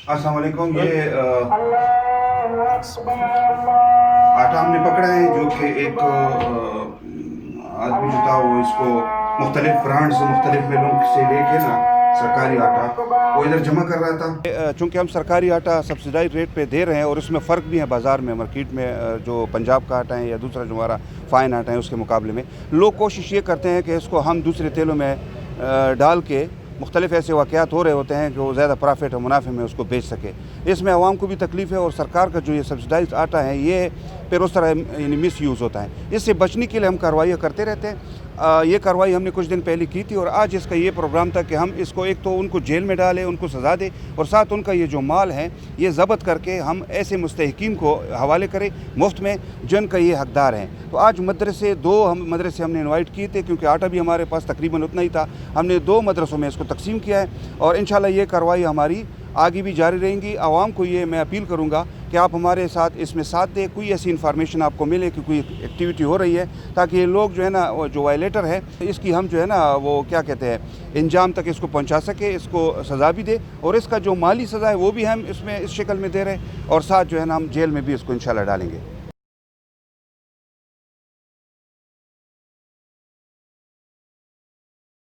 अस्सलाम वालेकुम। ये आटा हमने पकड़ा है जो कि एक आदमी जो था वो इसको मुख्तलिफ ब्रांड्स मुख्तलिफ मिलों से लेके ना सरकारी आटा वो इधर जमा कर रहा था। चूँकि हम सरकारी आटा सब्सिडाइज रेट पे दे रहे हैं और इसमें फ़र्क भी है बाज़ार में मार्केट में जो पंजाब का आटा है या दूसरा जो हमारा फ़ाइन आटा है उसके मुकाबले में लोग कोशिश ये करते हैं कि इसको हम दूसरे तेलों में डाल के मुख्तलिफ ऐसे वाक़यात हो रहे होते हैं कि वो ज़्यादा प्रॉफिट और मुनाफे में उसको बेच सके। इसमें आवाम को भी तकलीफ़ है और सरकार का जो ये सब्सिडाइज आटा है ये फिर उस तरह यानी मिस यूज़ होता है। इससे बचने के लिए हम कार्रवाइयाँ करते रहते हैं। ये कार्रवाई हमने कुछ दिन पहले की थी और आज इसका ये प्रोग्राम था कि हम इसको एक तो उनको जेल में डालें, उनको सज़ा दें और साथ उनका ये जो माल है ये ज़ब्त करके हम ऐसे मुस्तहिकीन को हवाले करें मुफ्त में जिनका ये हकदार हैं। तो आज मदरसे हमने इनवाइट किए थे क्योंकि आटा भी हमारे पास तकरीबन उतना ही था। हमने 2 मदरसों में इसको तकसीम किया है और इंशाल्लाह ये कार्रवाई हमारी आगे भी जारी रहेंगी। आवाम को ये मैं अपील करूँगा कि आप हमारे साथ इसमें साथ दें, कोई ऐसी इन्फॉर्मेशन आपको मिले कि कोई एक्टिविटी हो रही है ताकि ये लोग जो है ना जो वायलेटर है इसकी हम जो है ना वो क्या कहते हैं इंजाम तक इसको पहुंचा सके, इसको सज़ा भी दे और इसका जो माली सज़ा है वो भी हम इसमें इस शक्ल में दे रहे हैं और साथ जो है ना हम जेल में भी इसको इंशाल्लाह डालेंगे।